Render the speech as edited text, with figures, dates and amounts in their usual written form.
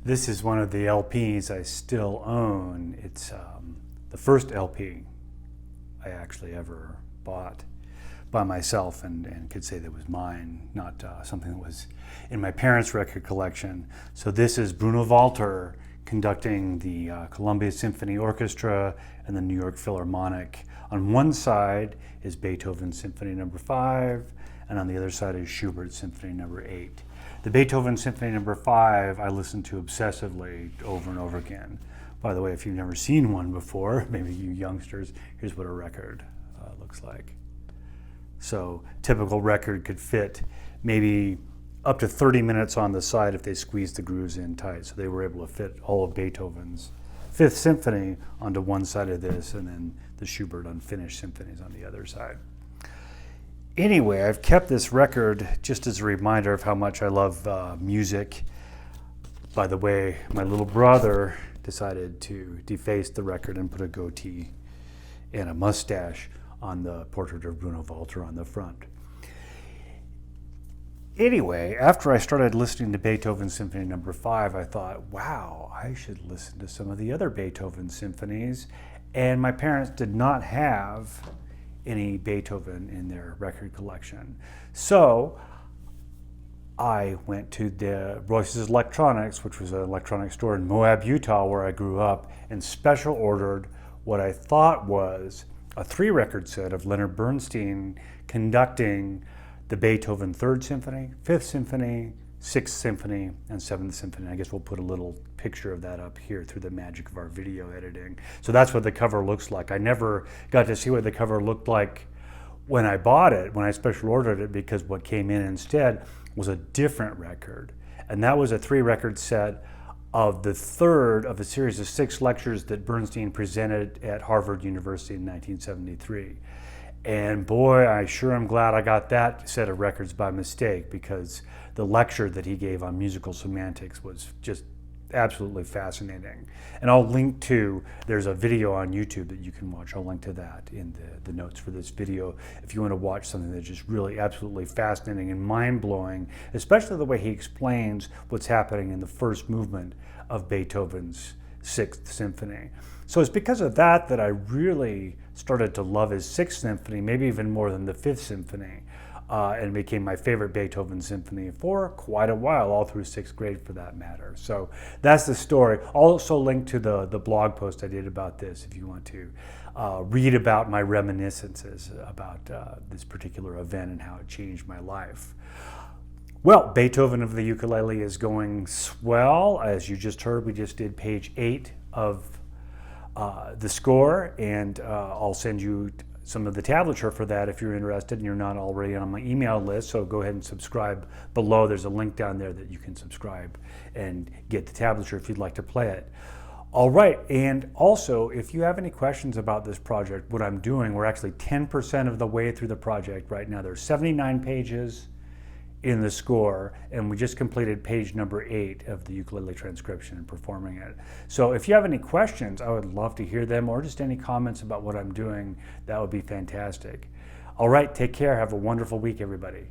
This is one of the LPs I still own. It's the first LP I actually ever bought by myself and could say that was mine, not something that was in my parents' record collection. So this is Bruno Walter conducting the Columbia Symphony Orchestra and the New York Philharmonic. On one side is Beethoven's Symphony No. 5, and on the other side is Schubert's Symphony No. 8. The Beethoven Symphony No. 5 I listen to obsessively over and over again. By the way, if you've never seen one before, maybe you youngsters, here's what a record looks like. So typical record could fit maybe up to 30 minutes on the side if they squeezed the grooves in tight. So they were able to fit all of Beethoven's Fifth Symphony onto one side of this, and then the Schubert unfinished symphonies on the other side. Anyway, I've kept this record just as a reminder of how much I love music. By the way, my little brother decided to deface the record and put a goatee and a mustache on the portrait of Bruno Walter on the front. Anyway, after I started listening to Beethoven Symphony No. 5, I thought, wow, I should listen to some of the other Beethoven symphonies. And my parents did not have any Beethoven in their record collection. So I went to the Royce's Electronics, which was an electronics store in Moab, Utah, where I grew up, and special ordered what I thought was a 3-record set of Leonard Bernstein conducting the Beethoven Third Symphony, Fifth Symphony, Sixth Symphony, and Seventh Symphony. I guess we'll put a little picture of that up here through the magic of our video editing. So that's what the cover looks like. I never got to see what the cover looked like when I bought it, when I special ordered it, because what came in instead was a different record. And that was a 3-record set of the third of a series of 6 lectures that Bernstein presented at Harvard University in 1973. And boy, I sure am glad I got that set of records by mistake, because the lecture that he gave on musical semantics was just absolutely fascinating. And I'll link to, there's a video on YouTube that you can watch. I'll link to that in the notes for this video if you want to watch something that's just really absolutely fascinating and mind-blowing, especially the way he explains what's happening in the first movement of Beethoven's Sixth Symphony. So it's because of that that I really started to love his Sixth Symphony, maybe even more than the Fifth Symphony, and became my favorite Beethoven symphony for quite a while, all through 6th grade for that matter. So that's the story. I'll also link to the blog post I did about this if you want to read about my reminiscences about this particular event and how it changed my life. Well, Beethoven of the Ukulele is going swell. As you just heard, we just did page 8 of the score, and I'll send you some of the tablature for that if you're interested and you're not already on my email list. So go ahead and subscribe below. There's a link down there that you can subscribe and get the tablature if you'd like to play it. All right, and also if you have any questions about this project, what I'm doing, we're actually 10% of the way through the project right now. There's 79 pages in the score, and we just completed page number 8 of the ukulele transcription and performing it. So if you have any questions, I would love to hear them, or just any comments about what I'm doing. That would be fantastic. All right, take care. Have a wonderful week, everybody.